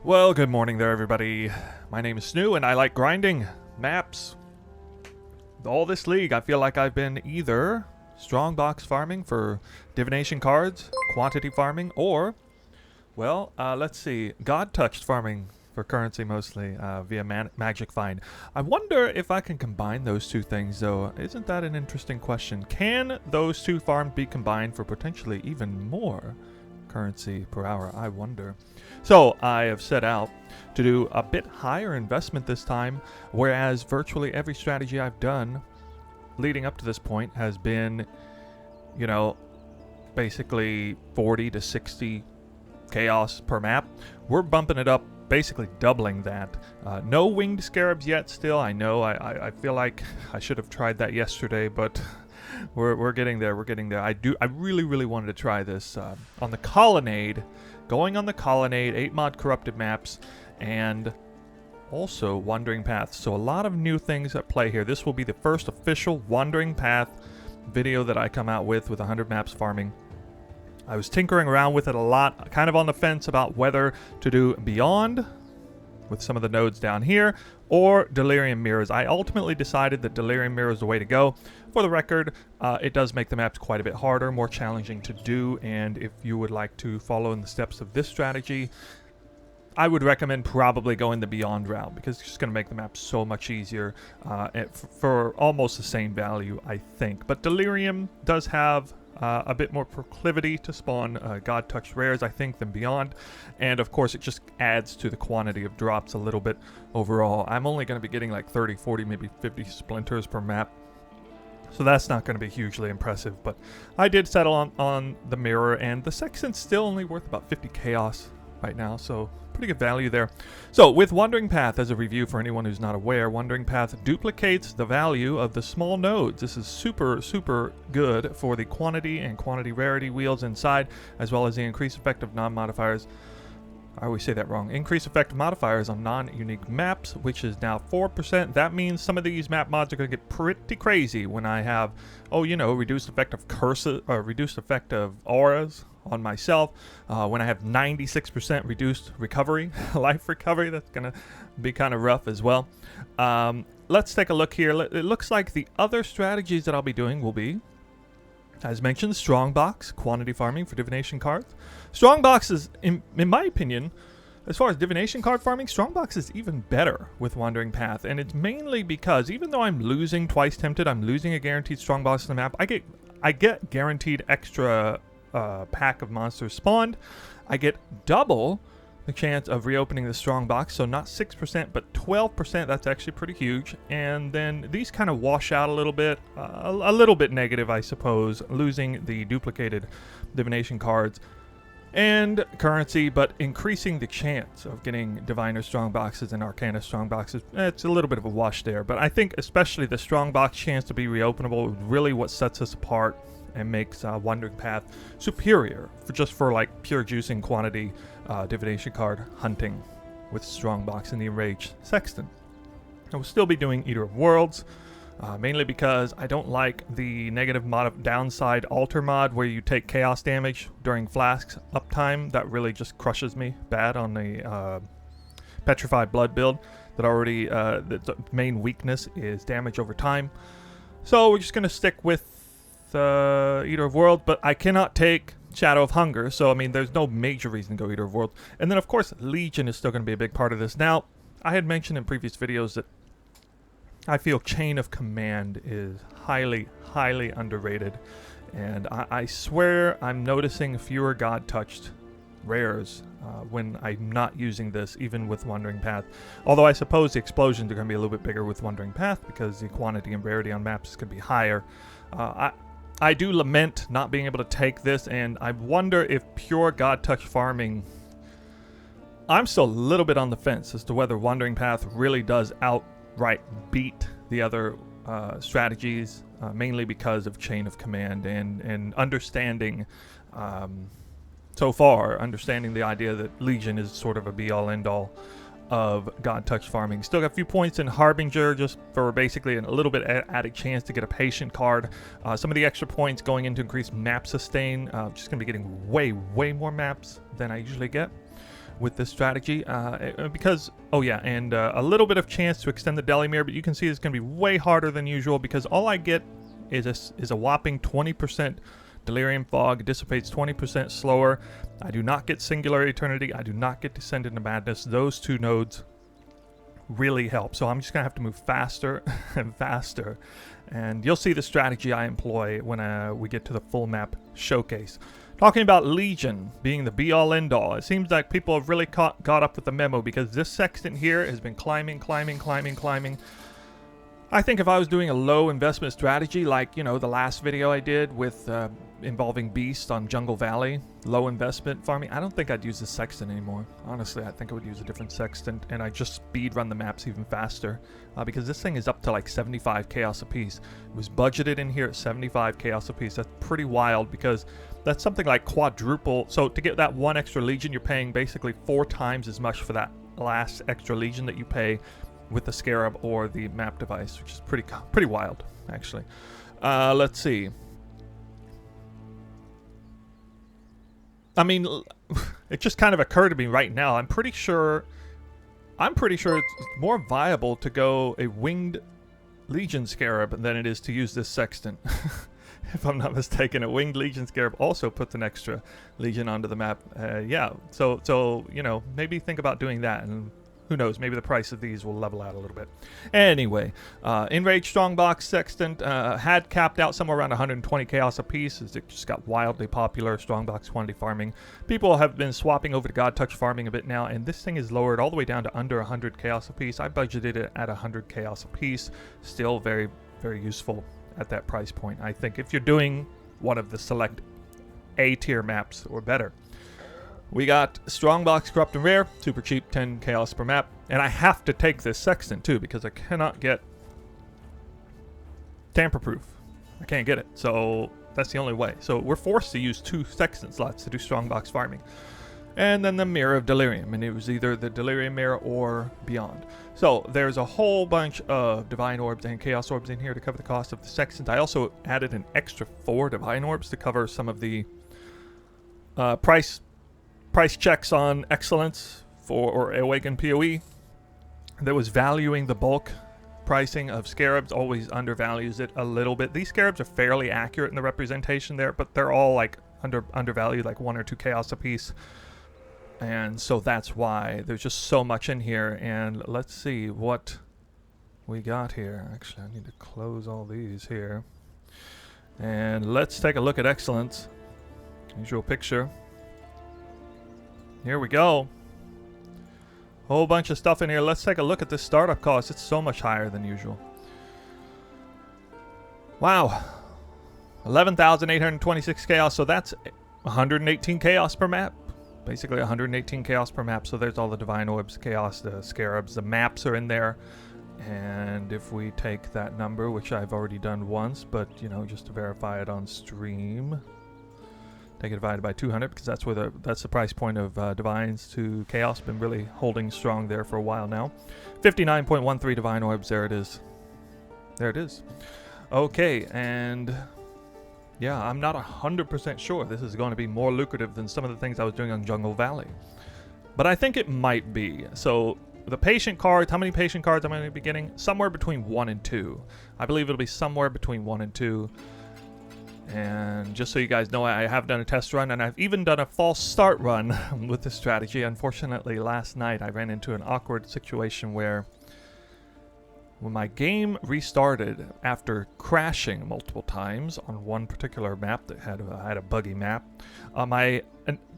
Well, good morning there, everybody. My name is Snoo, and I like grinding maps. All this league, I feel like I've been either Strongbox farming for Divination Cards, quantity farming, or, well, let's see, God-touched farming for currency mostly via Magic Find. I wonder if I can combine those two things, though. Isn't that an interesting question? Can those two farms be combined for potentially even more currency per hour? I wonder. So I have set out to do a bit higher investment this time, whereas virtually every strategy I've done leading up to this point has been, you know, basically 40 to 60 chaos per map. We're bumping it up, basically doubling that. No winged scarabs yet still. I know I feel like I should have tried that yesterday, but we're getting there. We're getting there. I really wanted to try this on the Colonnade. Going on the Colonnade, 8 mod corrupted maps, and also Wandering Paths. So a lot of new things at play here. This will be the first official Wandering Path video that I come out with 100 maps farming. I was tinkering around with it a lot, kind of on the fence about whether to do Beyond with some of the nodes down here, or Delirium Mirrors. I ultimately decided that Delirium Mirrors is the way to go. For the record, it does make the maps quite a bit harder, more challenging to do, and if you would like to follow in the steps of this strategy, I would recommend probably going the Beyond route, because it's just going to make the map so much easier for almost the same value, I think. But Delirium does have a bit more proclivity to spawn God-touched rares, I think, than Beyond. And of course, it just adds to the quantity of drops a little bit overall. I'm only going to be getting like 30, 40, maybe 50 splinters per map. So that's not going to be hugely impressive. But I did settle on the mirror, and the Sextant's still only worth about 50 chaos right now. So pretty good value there. So with Wandering Path, as a review for anyone who's not aware, Wandering Path duplicates the value of the small nodes. This is super good for the quantity and quantity rarity wheels inside, as well as the increased effect of non-modifiers. I always say that wrong. Increased effect modifiers on non-unique maps, which is now 4%. That means some of these map mods are going to get pretty crazy when I have, oh, you know, reduced effect of curses, or reduced effect of auras on myself. When I have 96% reduced recovery, life recovery, that's going to be kind of rough as well. Let's take a look here. It looks like the other strategies that I'll be doing will be, as mentioned, Strongbox, quantity farming for Divination Cards. Strongbox is, in my opinion, as far as Divination card farming, Strongbox is even better with Wandering Path. And it's mainly because even though I'm losing Twice Tempted, I'm losing a guaranteed Strongbox in the map, I get guaranteed extra pack of monsters spawned. I get double the chance of reopening the Strongbox, so not 6% but 12%. That's actually pretty huge. And then these kind of wash out a little bit negative, I suppose, losing the duplicated Divination cards and currency, but increasing the chance of getting Diviner Strongboxes and Arcana Strongboxes. It's a little bit of a wash there, but I think especially the Strongbox chance to be reopenable is really what sets us apart and makes Wandering Path superior for like pure juicing quantity Divination card hunting with Strongbox and the Enraged Sextant. I will still be doing Eater of Worlds, mainly because I don't like the negative downside altar mod where you take chaos damage during Flask's uptime. That really just crushes me bad on the Petrified Blood build that already, the main weakness is damage over time. So we're just going to stick with Eater of Worlds, but I cannot take Shadow of Hunger, so I mean there's no major reason to go Eater of Worlds. And then of course Legion is still going to be a big part of this. Now, I had mentioned in previous videos that I feel Chain of Command is highly underrated, and I swear I'm noticing fewer God-touched rares when I'm not using this, even with Wandering Path. Although I suppose the explosions are going to be a little bit bigger with Wandering Path because the quantity and rarity on maps is going to be higher. I do lament not being able to take this, and I wonder if pure God-touch farming, I'm still a little bit on the fence as to whether Wandering Path really does outright beat the other strategies, mainly because of Chain of Command and understanding, so far, understanding the idea that Legion is sort of a be-all, end-all of God-touch farming. Still got a few points in Harbinger just for basically a little bit added chance to get a patient card. Some of the extra points going into increased map sustain. Just going to be getting way more maps than I usually get. with this strategy because, oh yeah, and a little bit of chance to extend the deli mirror, but you can see it's going to be way harder than usual because all I get is a whopping 20% Delirium Fog, dissipates 20% slower. I do not get Singular Eternity. I do not get Descend into Madness. Those two nodes really help. So I'm just going to have to move faster and faster. And you'll see the strategy I employ when we get to the full map showcase. Talking about Legion being the be-all end-all, it seems like people have really got up with the memo because this sextant here has been climbing. I think if I was doing a low investment strategy, like, you know, the last video I did with involving Beast on Jungle Valley, low investment farming, I don't think I'd use the sextant anymore. Honestly, I think I would use a different sextant, and I'd just speed run the maps even faster because this thing is up to like 75 chaos apiece. It was budgeted in here at 75 chaos apiece. That's pretty wild because that's something like quadruple. So to get that one extra Legion, you're paying basically 4 times as much for that last extra Legion that you pay with the Scarab or the map device, which is pretty wild, actually. Let's see. I mean, it just kind of occurred to me right now. I'm pretty sure it's more viable to go a winged Legion Scarab than it is to use this sextant. If I'm not mistaken, a winged Legion Scarab also puts an extra Legion onto the map. Yeah, so you know, maybe think about doing that, and who knows, maybe the price of these will level out a little bit. Anyway, Enraged Strongbox Sextant had capped out somewhere around 120 chaos apiece, as it just got wildly popular, Strongbox quantity farming. People have been swapping over to God Touch farming a bit now, and this thing is lowered all the way down to under 100 chaos apiece. I budgeted it at 100 chaos apiece. Still very, very useful at that price point, I think, if you're doing one of the select A-tier maps or better. We got Strongbox Corrupt and Rare, super cheap, 10 chaos per map. And I have to take this sextant too because I cannot get tamper-proof. I can't get it, so that's the only way. So we're forced to use 2 sextant slots to do Strongbox farming. And then the Mirror of Delirium, and it was either the Delirium Mirror or Beyond. So there's a whole bunch of Divine Orbs and Chaos Orbs in here to cover the cost of the sextant. I also added an extra 4 Divine Orbs to cover some of the price checks on Excellence or Awakened PoE that was valuing the bulk pricing of Scarabs, always undervalues it a little bit. These Scarabs are fairly accurate in the representation there, but they're all like undervalued, like 1 or 2 chaos apiece. And so that's why there's just so much in here. And let's see what we got here. Actually, I need to close all these here. And let's take a look at Excellence. Usual picture. Here we go. Whole bunch of stuff in here. Let's take a look at this startup cost. It's so much higher than usual. Wow. 11,826 chaos. So that's 118 chaos per map. Basically 118 chaos per map. So there's all the Divine Orbs, Chaos, the Scarabs. The maps are in there. And if we take that number, which I've already done once, but, you know, just to verify it on stream, take it divided by 200 because that's where that's the price point of Divines to Chaos. Been really holding strong there for a while now. 59.13 Divine Orbs. There it is. There it is. Okay, and yeah, I'm not 100% sure this is going to be more lucrative than some of the things I was doing on Jungle Valley, but I think it might be. So the patient cards, how many patient cards am I going to be getting? Somewhere between 1 and 2. I believe it'll be somewhere between 1 and 2. And just so you guys know, I have done a test run, and I've even done a false start run with this strategy. Unfortunately, last night I ran into an awkward situation where when my game restarted after crashing multiple times on one particular map that had a buggy map, my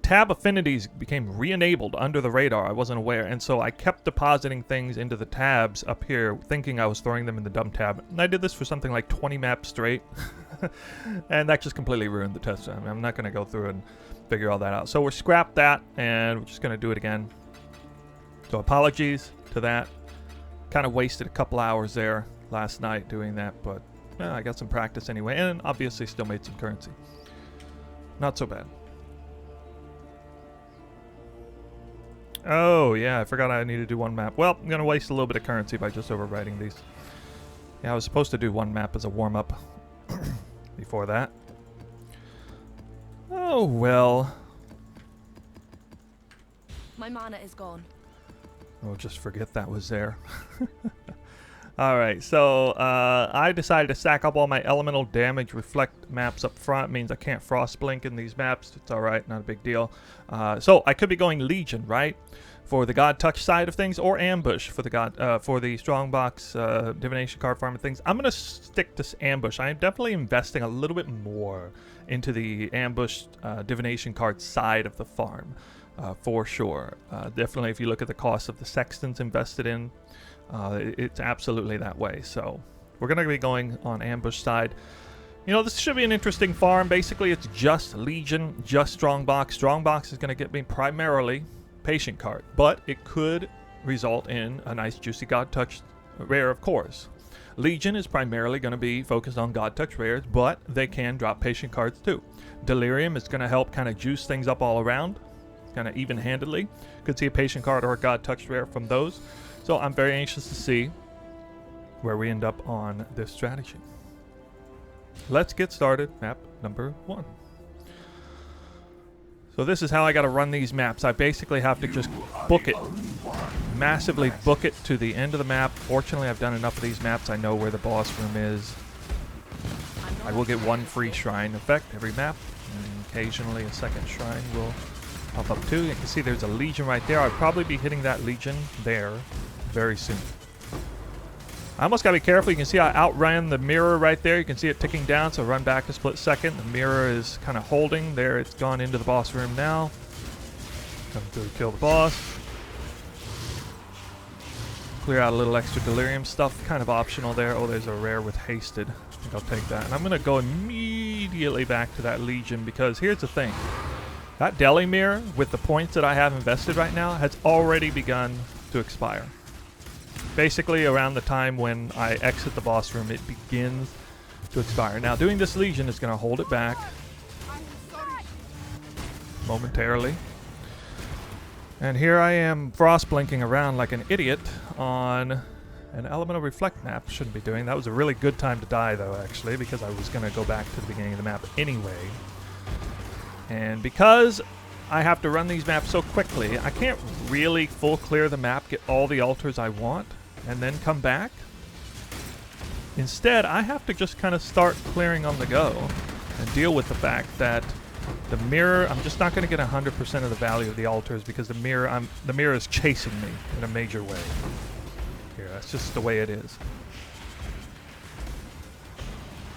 tab affinities became re-enabled under the radar. I wasn't aware, and so I kept depositing things into the tabs up here thinking I was throwing them in the dump tab. And I did this for something like 20 maps straight. And that just completely ruined the test. I mean, I'm not going to go through and figure all that out. So we're scrapped that, and we're just going to do it again. So apologies to that. Kind of wasted a couple hours there last night doing that, but I got some practice anyway, and obviously still made some currency. Not so bad. Oh, yeah, I forgot I needed to do one map. Well, I'm going to waste a little bit of currency by just overwriting these. Yeah, I was supposed to do one map as a warm-up before that. Oh, well. My mana is gone. Oh, just forget that was there. Alright, so I decided to stack up all my elemental damage reflect maps up front. Means I can't frost blink in these maps. It's alright, not a big deal. So I could be going Legion, right? For the God Touch side of things, or Ambush for the for the Strongbox Divination card farm and things. I'm gonna stick to Ambush. I am definitely investing a little bit more into the Ambush Divination card side of the farm, for sure. Definitely, if you look at the cost of the Sextons invested in, it's absolutely that way. So we're gonna be going on Ambush side. You know, this should be an interesting farm. Basically, it's just Legion, just Strongbox. Strongbox is gonna get me primarily Patient card, but it could result in a nice juicy God Touch rare, of course. Legion is primarily going to be focused on God Touch rares, but they can drop Patient cards too. Delirium is going to help kind of juice things up all around, kind of even-handedly. Could see a Patient card or a God Touch rare from those. So I'm very anxious to see where we end up on this strategy. Let's get started. Map number 1. So this is how I got to run these maps. I basically have to just book it, massively book it to the end of the map. Fortunately, I've done enough of these maps. I know where the boss room is. I will get 1 free shrine effect every map, and occasionally a second shrine will pop up too. You can see there's a Legion right there. I'll probably be hitting that Legion there very soon. I almost got to be careful. You can see I outran the mirror right there. You can see it ticking down, so run back a split second. The mirror is kind of holding. There, it's gone into the boss room now. Come through, kill the boss. Clear out a little extra delirium stuff. Kind of optional there. Oh, there's a rare with hasted. I think I'll take that. And I'm going to go immediately back to that Legion, because here's the thing. That deli mirror, with the points that I have invested right now, has already begun to expire. Basically, around the time when I exit the boss room, it begins to expire. Now, doing this Legion is going to hold it back momentarily. And here I am frost blinking around like an idiot on an Elemental Reflect map. Shouldn't be doing that. Was a really good time to die, though, actually, because I was going to go back to the beginning of the map anyway. And because I have to run these maps so quickly, I can't really full clear the map, get all the altars I want, and then come back. Instead, I have to just kind of start clearing on the go and deal with the fact that the mirror, I'm just not going to get 100% of the value of the altars, because the mirror is chasing me in a major way. Here, that's just the way it is.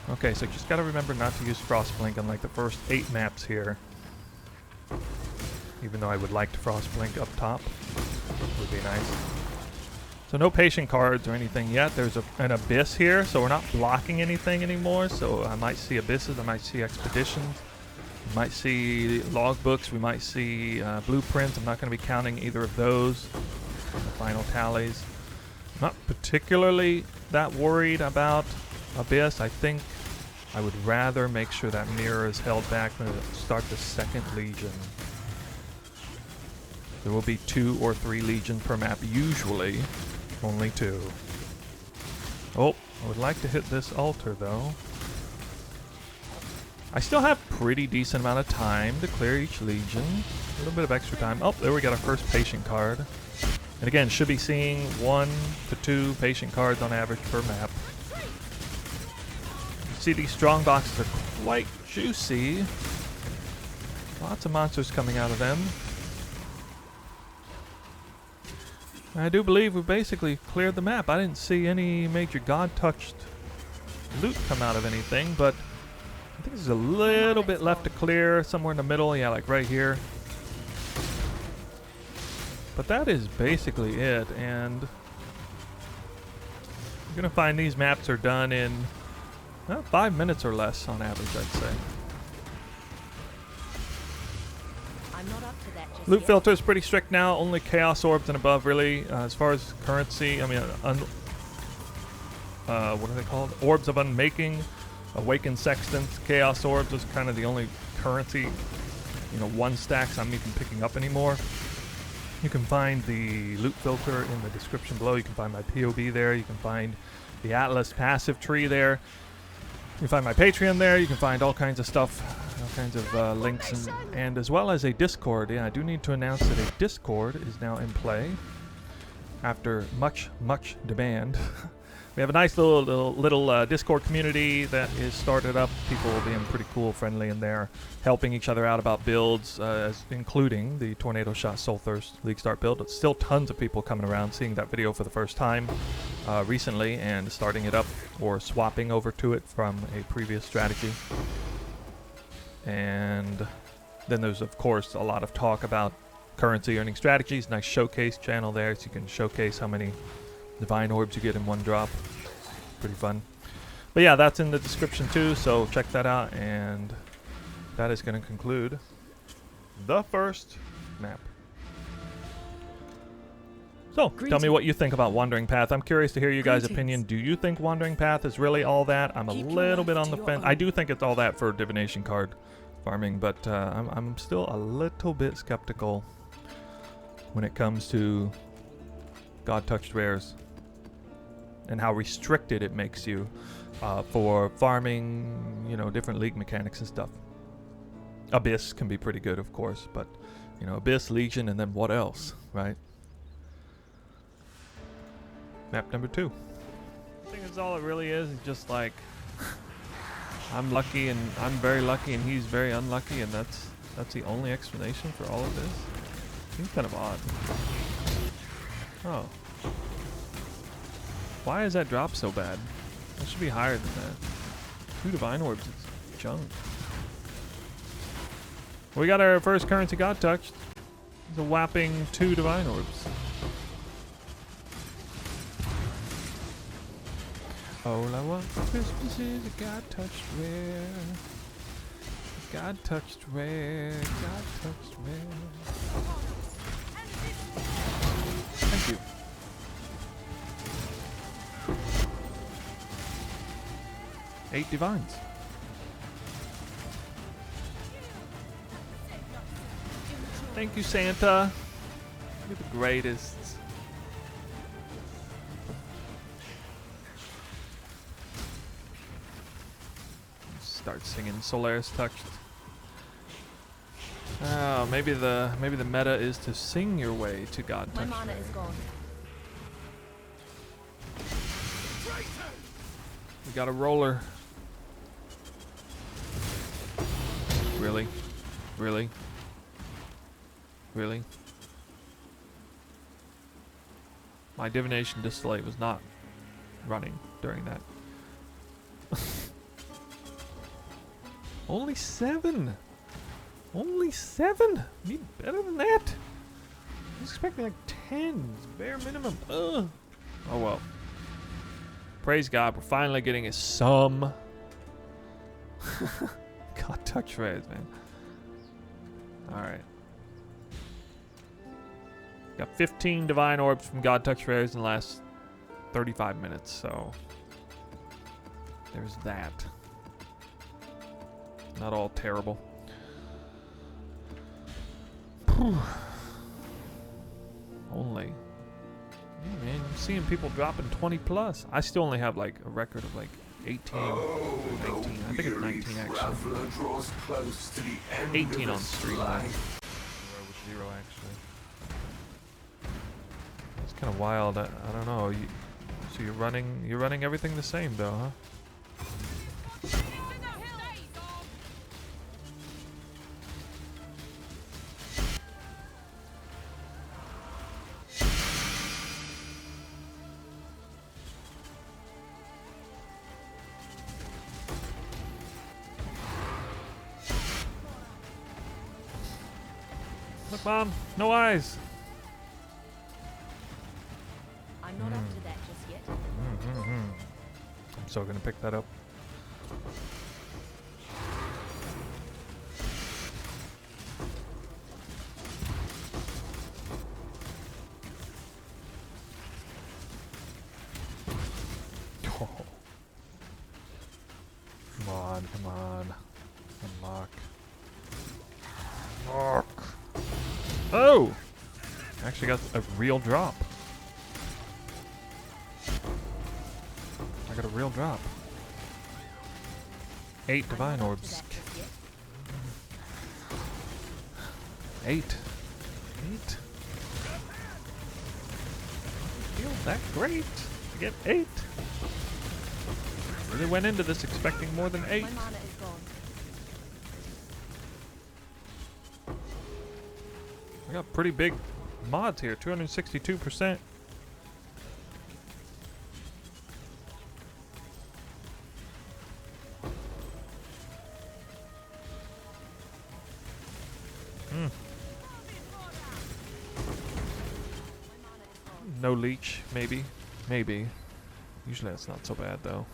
Okay, so just got to remember not to use Frost Blink on like the first 8 maps here. Even though I would like to Frost Blink up top. Would be nice. So no Patient cards or anything yet. There's an Abyss here, so we're not blocking anything anymore. So I might see Abysses, I might see Expeditions. We might see logbooks, we might see blueprints. I'm not going to be counting either of those. The final tallies. I'm not particularly that worried about Abyss. I think I would rather make sure that mirror is held back when I start the second Legion. There will be 2 or 3 Legions per map, usually only 2. Oh, I would like to hit this altar though. I still have pretty decent amount of time to clear each Legion. A little bit of extra time. Oh, there we got our first Patient card. And again, should be seeing 1 to 2 Patient cards on average per map. You see these strong boxes are quite juicy. Lots of monsters coming out of them. I do believe we basically cleared the map. I didn't see any major God-touched loot come out of anything, but I think there's a little bit left to clear somewhere in the middle. Yeah, like right here. But that is basically it, and you're going to find these maps are done in 5 minutes or less on average, I'd say. I'm not up to that just Loot yet. filter is pretty strict now. Only Chaos Orbs and above, really. As far as currency, I mean, what are they called? Orbs of Unmaking, Awakened Sextants, Chaos Orbs is kind of the only currency, 1 stacks I'm even picking up anymore. You can find the loot filter in the description below. You can find my PoE there. You can find the Atlas passive tree there. You can find my Patreon there. You can find all kinds of stuff All kinds of links and as well as a Discord. Yeah, I do need to announce that a Discord is now in play after much demand. We have a nice little Discord community that is started up. People being pretty cool, friendly in there, helping each other out about builds, including the Tornado Shot Soul Thirst League Start build. It's still tons of people coming around, seeing that video for the first time recently and starting it up or swapping over to it from a previous strategy. And then there's, of course, a lot of talk about currency earning strategies. Nice showcase channel there, so you can showcase how many divine orbs you get in one drop. Pretty fun. But yeah, that's in the description too, so check that out. And that is going to conclude the first map. So, tell me what you think about Wandering Path. I'm curious to hear you guys' opinion. Do you think Wandering Path is really all that? I'm a little bit on the fence. I do think it's all that for divination card farming, but I'm still a little bit skeptical when it comes to God-touched rares and how restricted it makes you for farming, you know, different league mechanics and stuff. Abyss can be pretty good, of course, but, you know, Abyss, Legion, and then what else, right? Map number 2. I think that's all it really is. It's just like I'm lucky and I'm very lucky and he's very unlucky, and that's the only explanation for all of this. Seems kind of odd. Oh. Why is that drop so bad? That should be higher than that. 2 Divine Orbs is junk. We got our first currency God touched. It's a whopping 2 Divine Orbs. All I want for Christmas is a God-touched rare. God-touched rare. God-touched rare. Thank you. Eight divines. Thank you, Santa. You're the greatest. Start singing Solaris Touched. Oh, maybe the meta is to sing your way to God Touched. My mana is gone. We got a roller. Really? Really? Really? My divination display was not running during that. Only 7! Only 7! Need better than that! I was expecting like 10. It's bare minimum. Ugh. Oh well. Praise God, we're finally getting a sum. God, touch rares, man. Alright. Got 15 divine orbs from God touch rares in the last 35 minutes, so there's that. Not all terrible. Only. Yeah, man, I'm seeing people dropping 20 plus. I still only have like a record of like 18, 19. I think it's 19 actually. 18 on stream. With 0 actually. It's kind of wild. I don't know. So you're running everything the same though, huh? Look, Mom, no eyes. I'm not up to that just yet. I'm so gonna pick that up. Oh. Come on, come on. Unlock. Unlock. Oh! Actually got a real drop. I got a real drop. 8 divine orbs. 8. 8. Feel that great to get 8. Really went into this expecting more than 8. My mana is gone. I got pretty big mods here, 262%. No leech, maybe. Maybe. Usually that's not so bad though.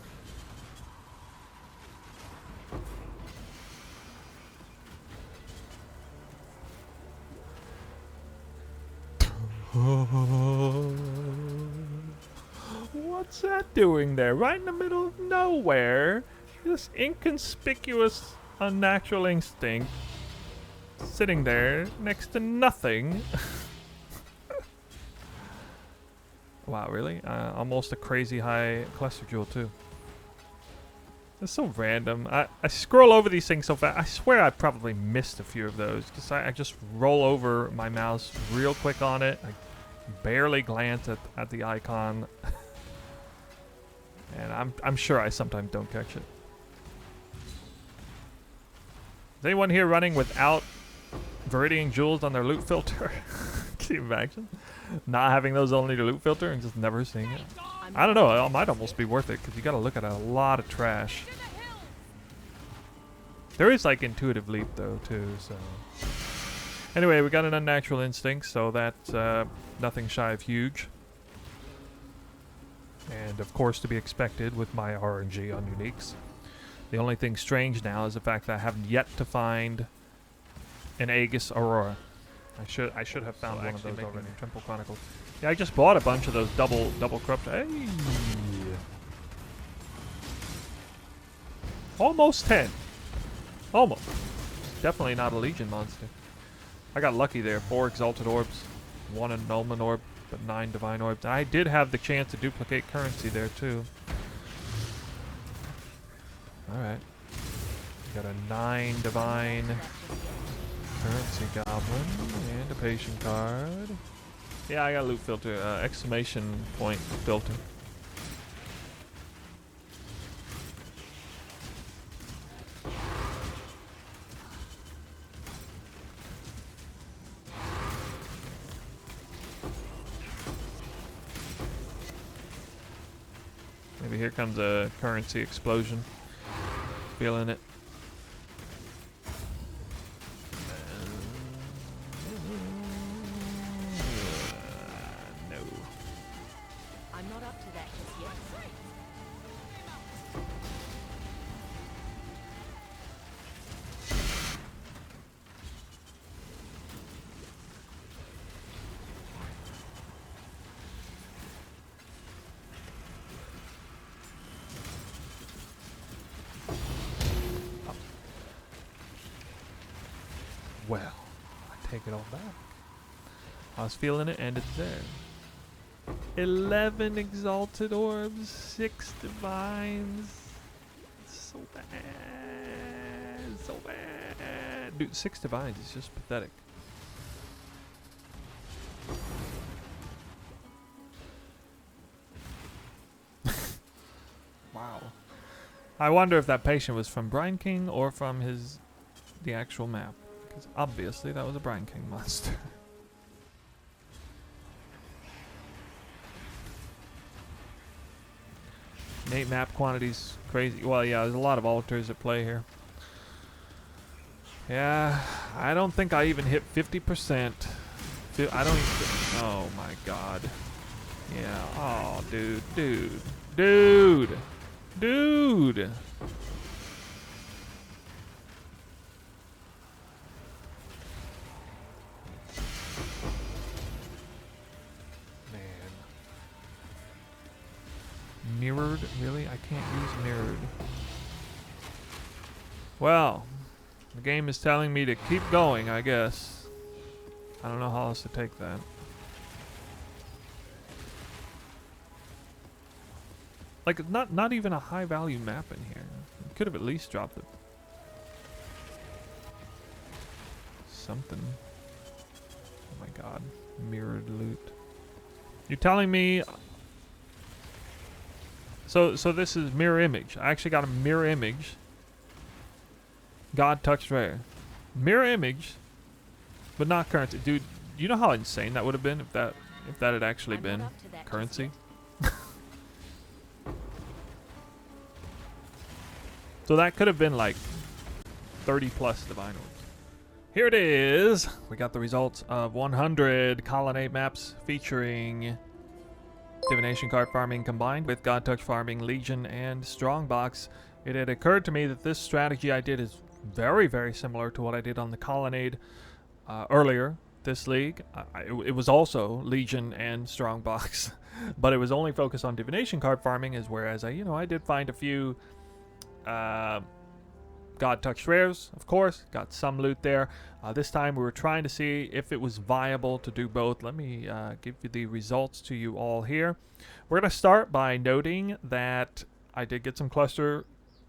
What's that doing there? Right in the middle of nowhere. This inconspicuous unnatural instinct sitting there next to nothing. Wow, really? Almost a crazy high cluster jewel too. It's so random. I scroll over these things so fast. I swear I probably missed a few of those. Because I just roll over my mouse real quick on it. I barely glance at the icon. And I'm sure I sometimes don't catch it. Is anyone here running without Viridian jewels on their loot filter? Can you imagine? Not having those only to loot filter and just never seeing it. I don't know. It might almost be worth it because you got to look at a lot of trash. There is like intuitive leap though too. So anyway, we got an unnatural instinct, so that's nothing shy of huge. And of course, to be expected with my RNG on uniques. The only thing strange now is the fact that I haven't yet to find an Aegis Aurora. I should have found one of those already. Temple Chronicles. Yeah, I just bought a bunch of those double corrupt. Hey, almost 10. Almost. Definitely not a Legion monster. I got lucky there. 4 Exalted Orbs, 1 Annulment Orb, but 9 Divine Orbs. I did have the chance to duplicate currency there too. All right. Got a 9 Divine Currency Goblin and a Patient card. Yeah, I got a loot filter, exclamation point filter. Maybe here comes a currency explosion. Feeling it. Well, I take it all back. I was feeling it, and it's there. 11 Exalted Orbs, 6 Divines. So bad. So bad. Dude, 6 Divines is just pathetic. Wow. I wonder if that patient was from Brine King or from the actual map. Because obviously that was a Brine King monster. Innate map quantities crazy. Well, yeah, there's a lot of altars at play here. Yeah, I don't think I even hit 50%. I don't even. Oh my god. Yeah. Oh, dude. Mirrored? Really? I can't use mirrored. Well, the game is telling me to keep going, I guess. I don't know how else to take that. Like, not even a high value map in here. You could have at least dropped it. Something. God. Mirrored loot. You're telling me... So this is mirror image. I actually got a mirror image. God touched rare. Mirror image, but not currency. Dude, you know how insane that would have been if that had actually I'm been not up to that just currency? yet. So that could have been like 30 plus divine orbs. Here it is. We got the results of 100 Colonnade maps featuring Divination card farming combined with God Touch farming, Legion, and Strongbox. It had occurred to me that this strategy I did is very, very similar to what I did on the Colonnade earlier this league. It was also Legion and Strongbox, but it was only focused on Divination card farming, as whereas I did find a few God Touched rares, of course, got some loot there. This time we were trying to see if it was viable to do both. Let me give you the results to you all here. We're going to start by noting that I did get some cluster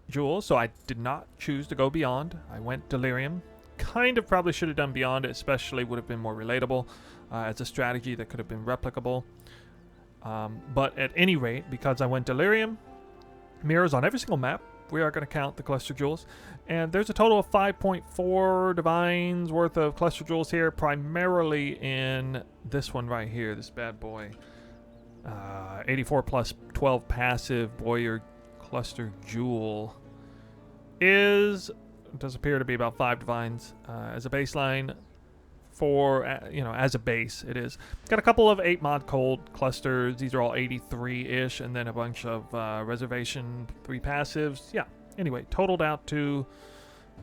jewels, so I did not choose to go beyond. I went Delirium. Kind of probably should have done beyond, especially would have been more relatable as a strategy that could have been replicable. But at any rate, because I went Delirium, mirrors on every single map, we are going to count the cluster jewels. And there's a total of 5.4 divines worth of cluster jewels here, primarily in this one right here, this bad boy. 84 plus 12 passive Boyer cluster jewel does appear to be about 5 divines as a baseline for, as a base it is. Got a couple of 8 mod cold clusters. These are all 83-ish, and then a bunch of reservation 3 passives. Yeah, anyway, totaled out to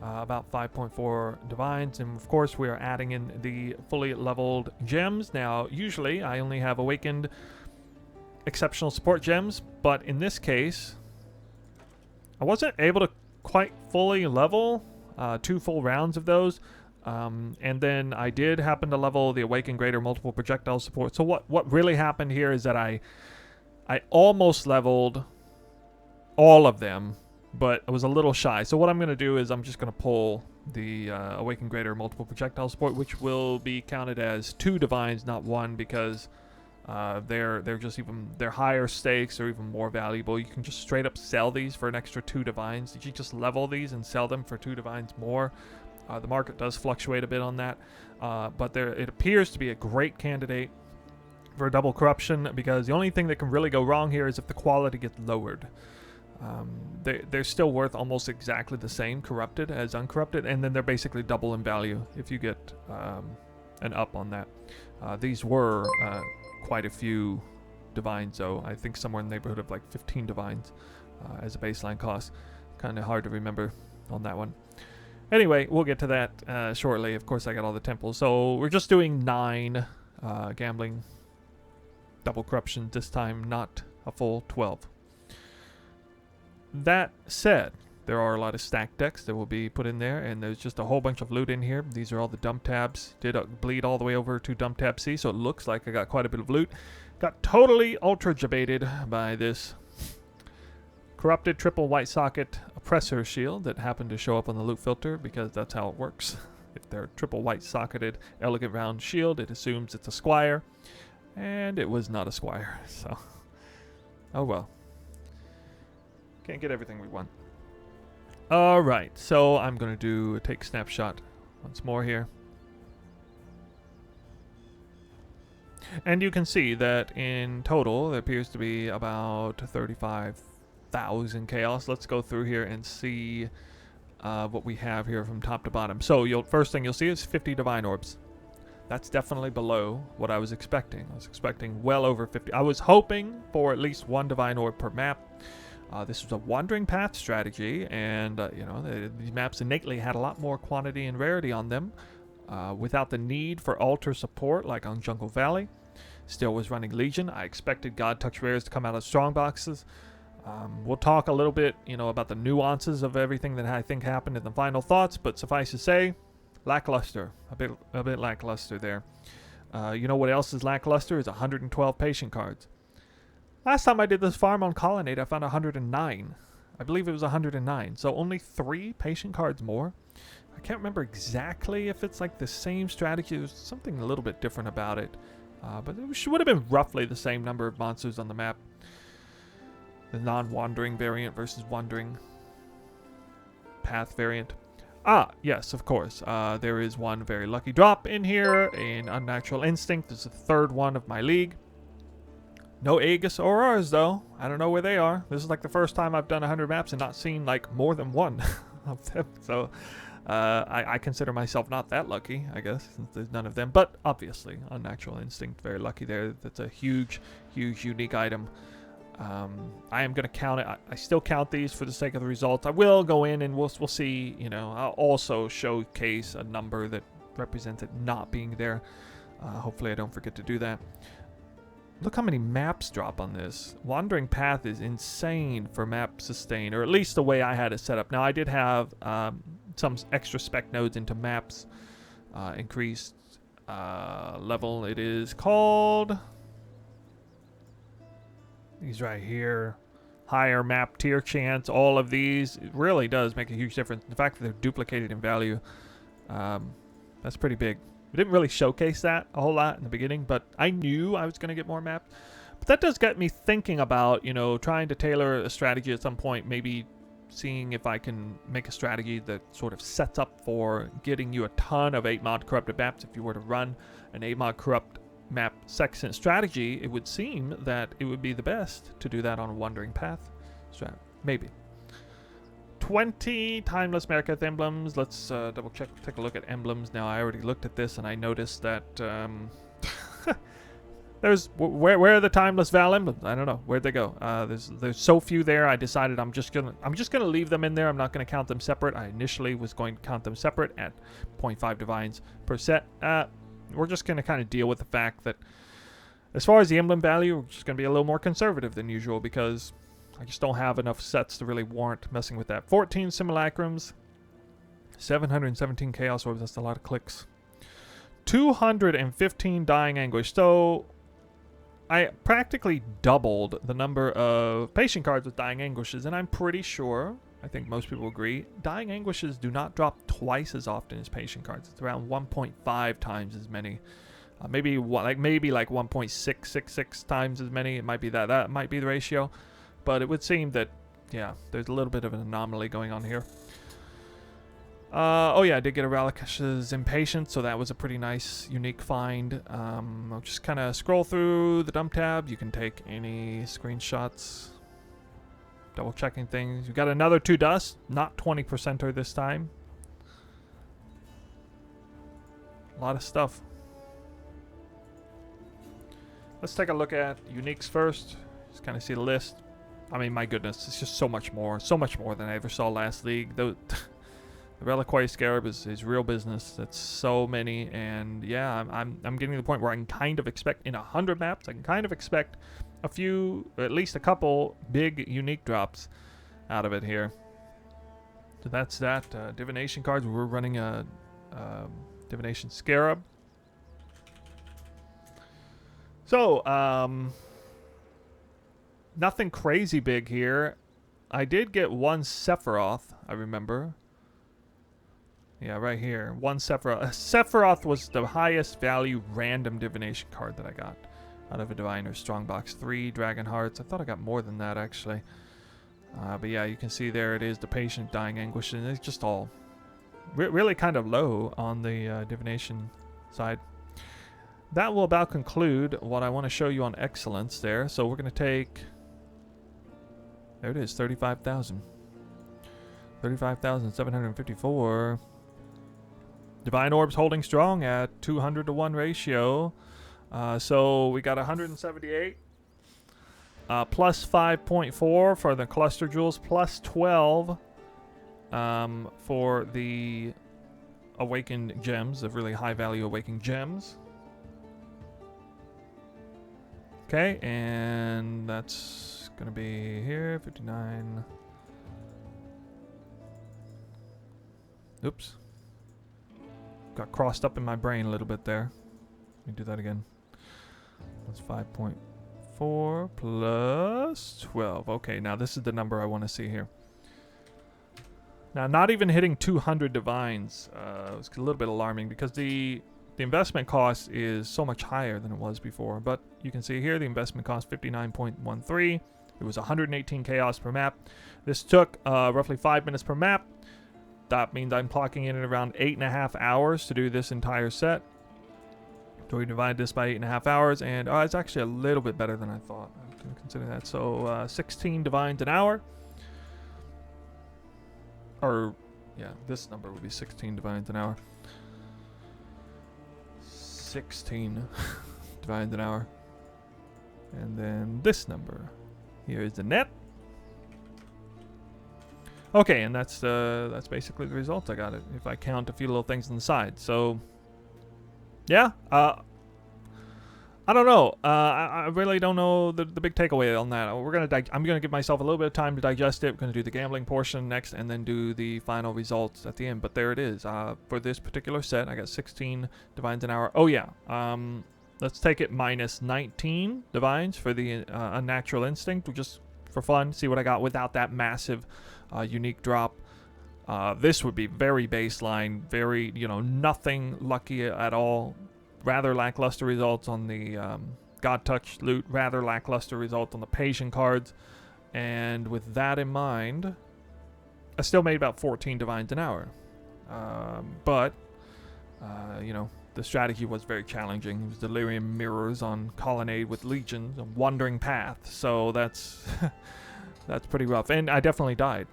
about 5.4 divines, and of course we are adding in the fully leveled gems. Now, usually I only have awakened exceptional support gems, but in this case I wasn't able to quite fully level 2 full rounds of those. And then I did happen to level the Awakened Greater multiple projectile support. So what really happened here is that I almost leveled all of them, but I was a little shy. So what I'm going to do is I'm just going to pull the Awakened Greater multiple projectile support, which will be counted as 2 divines, not 1, because they're higher stakes or even more valuable. You can just straight up sell these for an extra 2 divines. You just level these and sell them for 2 divines more. The market does fluctuate a bit on that, but it appears to be a great candidate for a double corruption, because the only thing that can really go wrong here is if the quality gets lowered. They're still worth almost exactly the same corrupted as uncorrupted, and then they're basically double in value if you get an up on that. These were quite a few divines, though. I think somewhere in the neighborhood of like 15 divines as a baseline cost. Kind of hard to remember on that one. Anyway, we'll get to that shortly. Of course, I got all the temples. So we're just doing 9 gambling double corruption this time, not a full 12. That said, there are a lot of stack decks that will be put in there, and there's just a whole bunch of loot in here. These are all the dump tabs. Did bleed all the way over to dump tab C, so it looks like I got quite a bit of loot. Got totally ultra debated by this corrupted triple white socket oppressor shield that happened to show up on the loot filter, because that's how it works. If they're triple white socketed elegant round shield, it assumes it's a squire, and it was not a squire, so oh well. Can't get everything we want. Alright, so I'm gonna do a take snapshot once more here. And you can see that in total there appears to be about 35,000 chaos. Let's go through here and see what we have here from top to bottom. So first thing you'll see is 50 divine orbs. That's definitely below what I was expecting. I was expecting well over 50. I was hoping for at least 1 divine orb per map. This was a wandering path strategy, and these maps innately had a lot more quantity and rarity on them without the need for altar support like on Jungle Valley. Still was running Legion. I expected God Touch rares to come out of Strongboxes. We'll talk a little bit, about the nuances of everything that I think happened in the final thoughts, but suffice to say, lackluster. A bit lackluster there. You know what else is lackluster? Is 112 patient cards. Last time I did this farm on Colonnade, I found 109. I believe it was 109. So only 3 patient cards more. I can't remember exactly if it's like the same strategy. There's something a little bit different about it. But it would have been roughly the same number of monsters on the map. The non-wandering variant versus wandering path variant. Ah, yes, of course. There is one very lucky drop in here, an Unnatural Instinct. This is the third one of my league. No Aegis Auroras, though. I don't know where they are. This is like the first time I've done 100 maps and not seen like more than one of them. So I consider myself not that lucky, I guess, since there's none of them. But obviously, Unnatural Instinct, very lucky there. That's a huge, huge, unique item. I am going to count it. I still count these for the sake of the results. I will go in and we'll see, you know, I'll also showcase a number that represents it not being there. Hopefully I don't forget to do that. Look how many maps drop on this. Wandering Path is insane for map sustain, or at least the way I had it set up. Now I did have some extra spec nodes into maps, increased level. It is called... These right here, higher map tier chance, all of these, it really does make a huge difference. The fact that they're duplicated in value, that's pretty big. We didn't really showcase that a whole lot in the beginning, but I knew I was going to get more maps. But that does get me thinking about, you know, trying to tailor a strategy at some point, maybe seeing if I can make a strategy that sort of sets up for getting you a ton of 8-mod corrupted maps. If you were to run an 8-mod corrupt map sextant strategy, it would seem that it would be the best to do that on a Wandering Path strat. Maybe. 20 timeless Mariketh emblems. Let's double check, take a look at emblems. Now I already looked at this and I noticed that there's where are the timeless Val emblems? I don't know where'd they go. There's so few there. I decided I'm just gonna leave them in there. I'm not gonna count them separate. I initially was going to count them separate at 0.5 divines per set. We're just going to kind of deal with the fact that as far as the emblem value, we're just going to be a little more conservative than usual because I just don't have enough sets to really warrant messing with that. 14 simulacrums, 717 chaos orbs, that's a lot of clicks. 215 dying anguish. So I practically doubled the number of patient cards with dying anguishes, and I'm pretty sure, I think most people agree, dying anguishes do not drop twice as often as patient cards. It's around 1.5 times as many. Maybe like 1.666 times as many. It might be that might be the ratio, but it would seem that, yeah, there's a little bit of an anomaly going on here. Oh yeah, I did get a Relicus's Impatience, so that was a pretty nice, unique find. I'll just kind of scroll through the dump tab. You can take any screenshots. Double checking things. You got another 2 dust, not 20%er this time. A lot of stuff. Let's take a look at uniques first. Just kind of see the list. I mean, my goodness, it's just so much more than I ever saw last league. The Reliquary Scarab is real business. That's so many, and yeah, I'm getting to the point where I can kind of expect in 100 maps. I can kind of expect a few, or at least a couple big unique drops out of it here. So that's that. Divination cards. We're running a Divination Scarab. So nothing crazy big here. I did get one Sephiroth, I remember. Yeah, right here. One Sephiroth. Sephiroth was the highest value random divination card that I got out of a Diviner. Strongbox 3, Dragon Hearts. I thought I got more than that, actually. But yeah, you can see there it is, the Patient Dying Anguish. And it's just all really kind of low on the divination side. That will about conclude what I want to show you on Excellence there. So we're going to take... There it is, 35,000. 35,754. Divine Orbs holding strong at 200 to 1 ratio. So we got 178. Plus 5.4 for the Cluster Jewels. Plus 12 for the Awakened Gems, the really high value Awakened Gems. Okay, and that's going to be here, 59. Oops. Got crossed up in my brain a little bit there. Let me do that again. That's 5.4 plus 12. Okay, now this is the number I want to see here. Now, not even hitting 200 divines was a little bit alarming because the investment cost is so much higher than it was before. But you can see here the investment cost 59.13. It was 118 chaos per map. This took roughly 5 minutes per map. That means I'm clocking in at around 8.5 hours to do this entire set. So we divide this by 8.5 hours, and it's actually a little bit better than I thought. I didn't consider that. So 16 divines an hour. Or, yeah, this number would be 16 divines an hour. 16 divines an hour. And then this number. Here is the net. Okay, and that's basically the results I got it. If I count a few little things on the side, so yeah, I don't know. I really don't know the big takeaway on that. I'm gonna give myself a little bit of time to digest it. We're gonna do the gambling portion next, and then do the final results at the end. But there it is. For this particular set, I got 16 divines an hour. Oh yeah. Let's take it minus 19 divines for the unnatural instinct, just for fun. See what I got without that massive unique drop. This would be very baseline, very, nothing lucky at all. Rather lackluster results on the God Touch loot, rather lackluster results on the Patience cards. And with that in mind, I still made about 14 divines an hour. But the strategy was very challenging. It was Delirium Mirrors on Colonnade with Legions, a Wandering Path. So that's that's pretty rough. And I definitely died,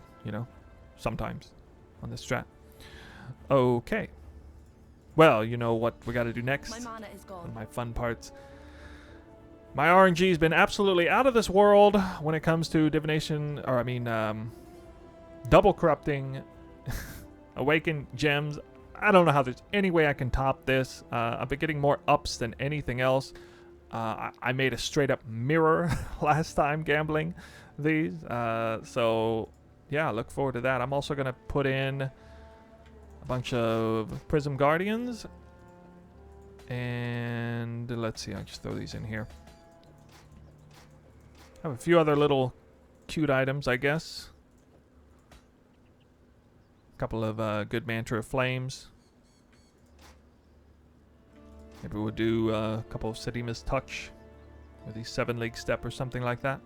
sometimes on this strat. Okay. Well, you know what we got to do next? My mana is gone. One of my fun parts. My RNG has been absolutely out of this world when it comes to divination, double corrupting awakened gems. I don't know how there's any way I can top this. I've been getting more ups than anything else. I made a straight up mirror last time gambling these. So yeah, look forward to that. I'm also going to put in a bunch of Prism Guardians. And let's see, I'll just throw these in here. I have a few other little cute items, I guess. A couple of good Mantra of Flames. Maybe we'll do a couple of Sedima's Touch. Or the 7 League Step or something like that.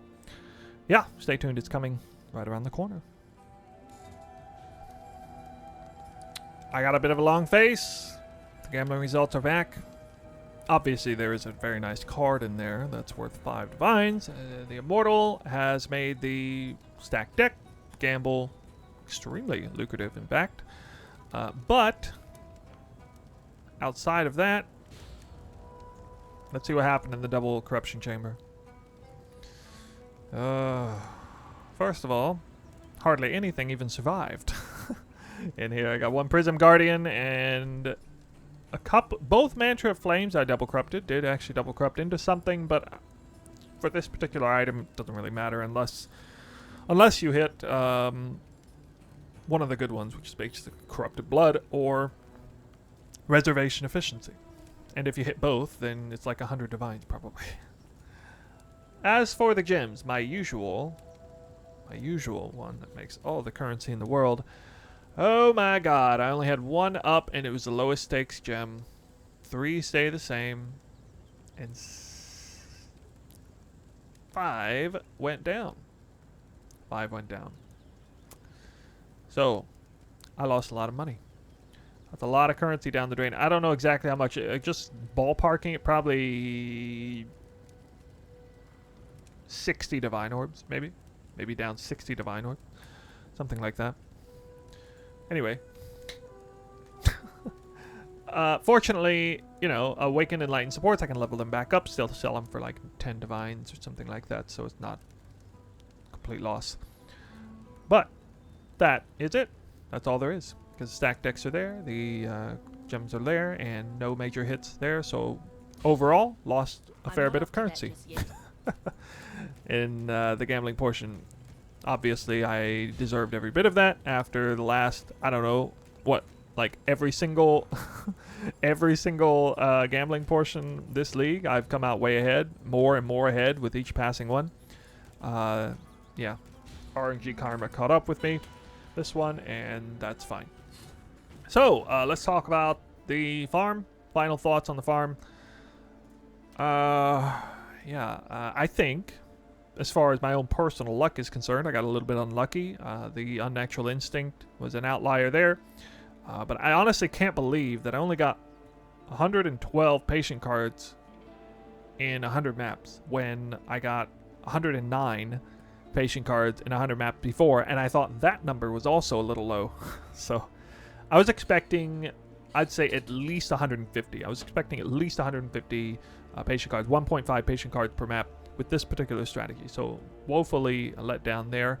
Yeah, stay tuned. It's coming right around the corner. I got a bit of a long face. The gambling results are back. Obviously, there is a very nice card in there that's worth 5 divines. The Immortal has made the stacked deck gamble extremely lucrative, in fact. But outside of that, let's see what happened in the double corruption chamber. First of all, hardly anything even survived. In here, I got 1 Prism Guardian and a couple. Both Mantra of Flames I double corrupted. Did actually double corrupt into something, but for this particular item, it doesn't really matter unless you hit one of the good ones, which is basically Corrupted Blood or Reservation Efficiency. And if you hit both, then it's like 100 divines probably. As for the gems, my usual one that makes all the currency in the world. Oh my god, I only had 1 up and it was the lowest stakes gem. 3 stay the same. And 5 went down. 5 went down. So, I lost a lot of money. That's a lot of currency down the drain. I don't know exactly how much. Just ballparking it, probably 60 divine orbs, maybe. Maybe down 60 divine orbs. Something like that. Anyway. Fortunately, Awakened Enlightened supports, I can level them back up, still sell them for like 10 divines or something like that, so it's not a complete loss. But that is it. That's all there is. Because the stack decks are there, the gems are there, and no major hits there, so overall, lost a fair bit of currency. In the gambling portion. Obviously, I deserved every bit of that after the last, I don't know, what, like every single gambling portion this league, I've come out way ahead, more and more ahead with each passing one. Yeah, RNG karma caught up with me. this one, and that's fine. So, let's talk about the farm. Final thoughts on the farm. I think, as far as my own personal luck is concerned, I got a little bit unlucky. The Unnatural Instinct was an outlier there. But I honestly can't believe that I only got 112 patient cards in 100 maps when I got 109 patient cards in 100 maps before, and I thought that number was also a little low. So I was expecting, I'd say, at least 150. I was expecting at least 150 patient cards, 1.5 patient cards per map with this particular strategy. So woefully let down there.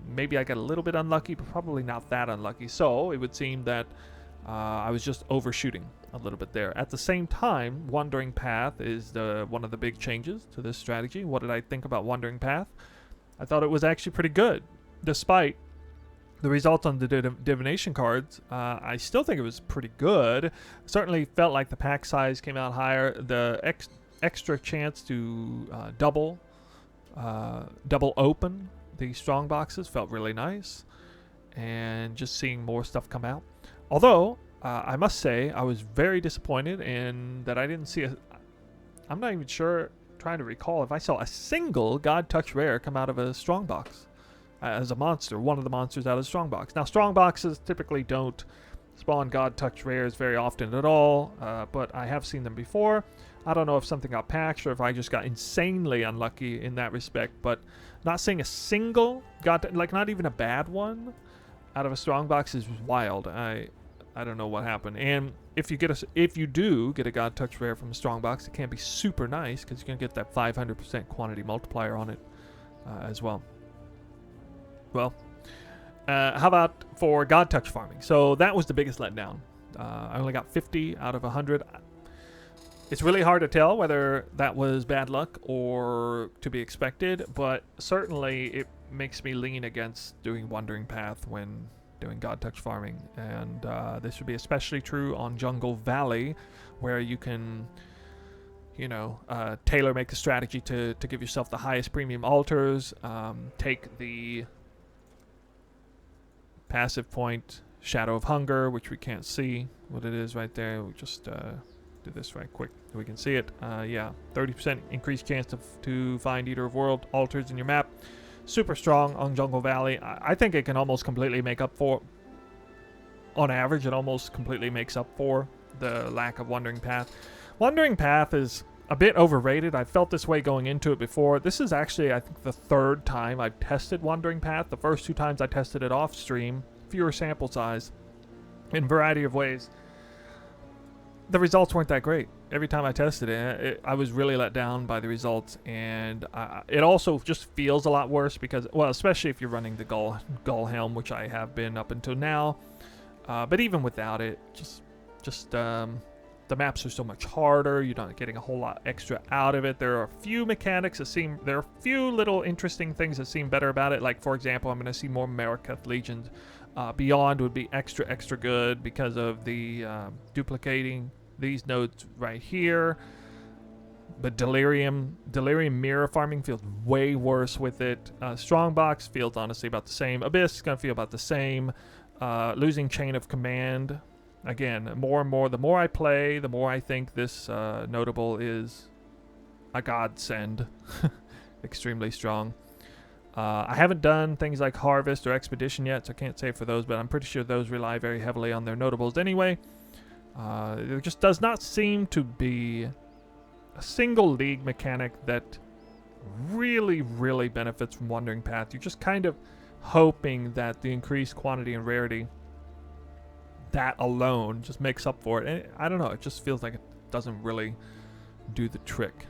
Maybe I got a little bit unlucky, but probably not that unlucky. So it would seem that I was just overshooting a little bit there. At the same time, Wandering Path is one of the big changes to this strategy. What did I think about Wandering Path? I thought it was actually pretty good. Despite the results on the Divination cards, I still think it was pretty good. Certainly felt like the pack size came out higher. The extra chance to double open the strong boxes felt really nice, and just seeing more stuff come out. Although I must say I was very disappointed in that I didn't see I'm not even sure, trying to recall if I saw a single God Touch rare come out of a strong box as a monster, one of the monsters out of strong box. Now strong boxes typically don't spawn God Touch rares very often at all, but I have seen them before. I don't know if something got patched or if I just got insanely unlucky in that respect, but not seeing a single not even a bad one out of a strong box is wild. I don't know what happened. And if you do get a God Touch rare from a strong box, it can be super nice because you're gonna get that 500% quantity multiplier on it as well. Well, how about for God Touch farming? So that was the biggest letdown. I only got 50 out of 100. It's really hard to tell whether that was bad luck or to be expected, but certainly it makes me lean against doing Wandering Path when doing God Touch farming. And this would be especially true on Jungle Valley, where you can, tailor make the strategy to give yourself the highest premium altars, take the passive point Shadow of Hunger, which we can't see what it is right there. We just do this right quick so we can see it. 30% increased chance to find Eater of World altars in your map. Super strong on Jungle Valley. I think it can almost completely make up for, on average, it almost completely makes up for the lack of Wandering Path. Wandering Path is a bit overrated. I felt this way going into it before. This is actually, I think, the third time I've tested Wandering Path. The first two times I tested it off stream, fewer sample size, in a variety of ways. The results weren't that great. Every time I tested it, I was really let down by the results, and it also just feels a lot worse because, well, especially if you're running the Gull Helm, which I have been up until now. But even without it, the maps are so much harder. You're not getting a whole lot extra out of it. There are a few mechanics that there are a few little interesting things that seem better about it. Like, for example, I'm going to see more Mariketh Legions. Beyond would be extra good because of the duplicating these nodes right here. But Delirium mirror farming feels way worse with it. Strongbox feels honestly about the same. Abyss is going to feel about the same. Losing Chain of Command. Again, more and more, the more I play, the more I think this notable is a godsend. Extremely strong. I haven't done things like Harvest or Expedition yet, so I can't say for those, but I'm pretty sure those rely very heavily on their notables anyway. There just does not seem to be a single league mechanic that really benefits from Wandering Path. You're just kind of hoping that the increased quantity and rarity, that alone just makes up for it. And I don't know, it just feels like it doesn't really do the trick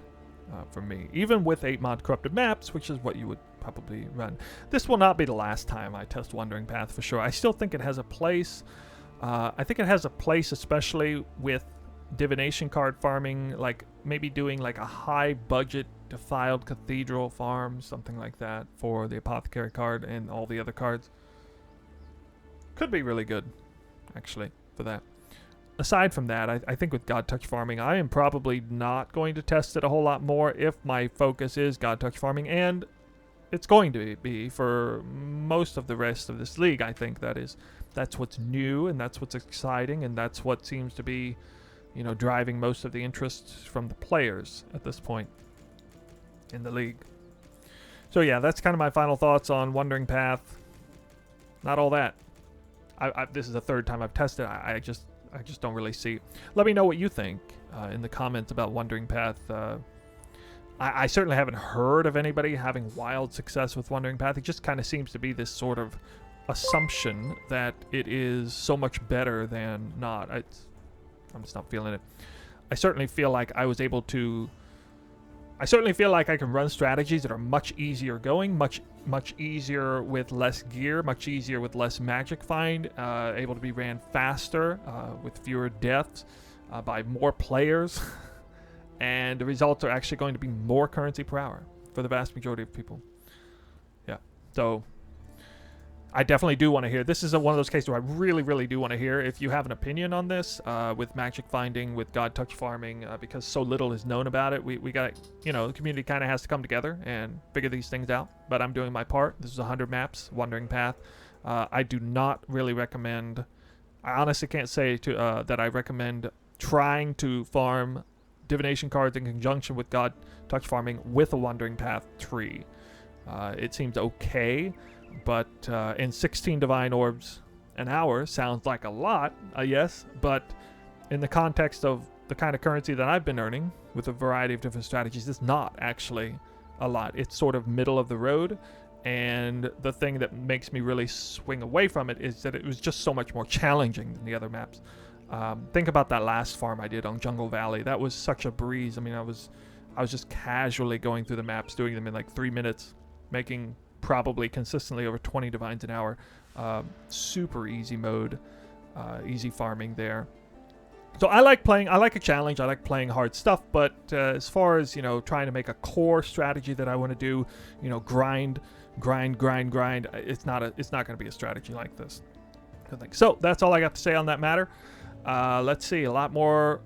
for me. Even with 8 mod corrupted maps, which is what you would probably run. This will not be the last time I test Wandering Path for sure. I still think it has a place. I think it has a place especially with divination card farming, like maybe doing like a high budget defiled cathedral farm, something like that for the apothecary card and all the other cards. Could be really good, actually, for that. Aside from that, I think with God Touch farming, I am probably not going to test it a whole lot more if my focus is God Touch farming. And it's going to be for most of the rest of this league. I think that's what's new, and that's what's exciting, and that's what seems to be, you know, driving most of the interest from the players at this point in the league. So yeah, that's kind of my final thoughts on Wandering Path. Not all that. This is the third time I've tested. I just don't really see. Let me know what you think in the comments about Wandering Path. I certainly haven't heard of anybody having wild success with Wandering Path. It just kind of seems to be this sort of assumption that it is so much better than not. I'm just not feeling it. I certainly feel like I can run strategies that are much easier going, much easier with less gear, much easier with less magic find, able to be ran faster, with fewer deaths, by more players, and the results are actually going to be more currency per hour for the vast majority of people. Yeah, so I definitely do want to hear. This is one of those cases where I really, really do want to hear if you have an opinion on this with magic finding, with God touch farming, because so little is known about it. We got, you know, the community kind of has to come together and figure these things out. But I'm doing my part. This is 100 maps, Wandering Path. I do not really recommend. I honestly can't say that I recommend trying to farm Divination Cards in conjunction with God touch farming with a Wandering Path tree. It seems okay. But in 16 divine orbs an hour sounds like a lot, yes, but in the context of the kind of currency that I've been earning with a variety of different strategies, it's not actually a lot. It's sort of middle of the road, and the thing that makes me really swing away from it is that it was just so much more challenging than the other maps. Think about that last farm I did on Jungle Valley. That was such a breeze. I mean, I was just casually going through the maps, doing them in like 3 minutes, making probably consistently over 20 divines an hour. Super easy mode, easy farming there. So I like a challenge. I like playing hard stuff, but as far as, you know, trying to make a core strategy that I want to do, you know, grind, it's not going to be a strategy like this. So that's all I got to say on that matter. Let's see, a lot more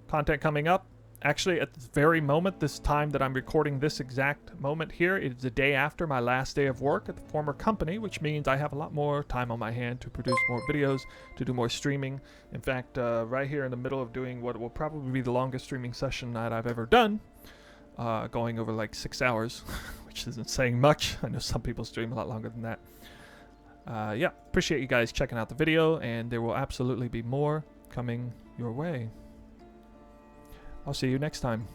content coming up. Actually, at this very moment, this time that I'm recording this exact moment here, it is the day after my last day of work at the former company, which means I have a lot more time on my hand to produce more videos, to do more streaming. In fact, right here in the middle of doing what will probably be the longest streaming session that I've ever done, going over like 6 hours, which isn't saying much. I know some people stream a lot longer than that. Yeah, appreciate you guys checking out the video, and there will absolutely be more coming your way. I'll see you next time.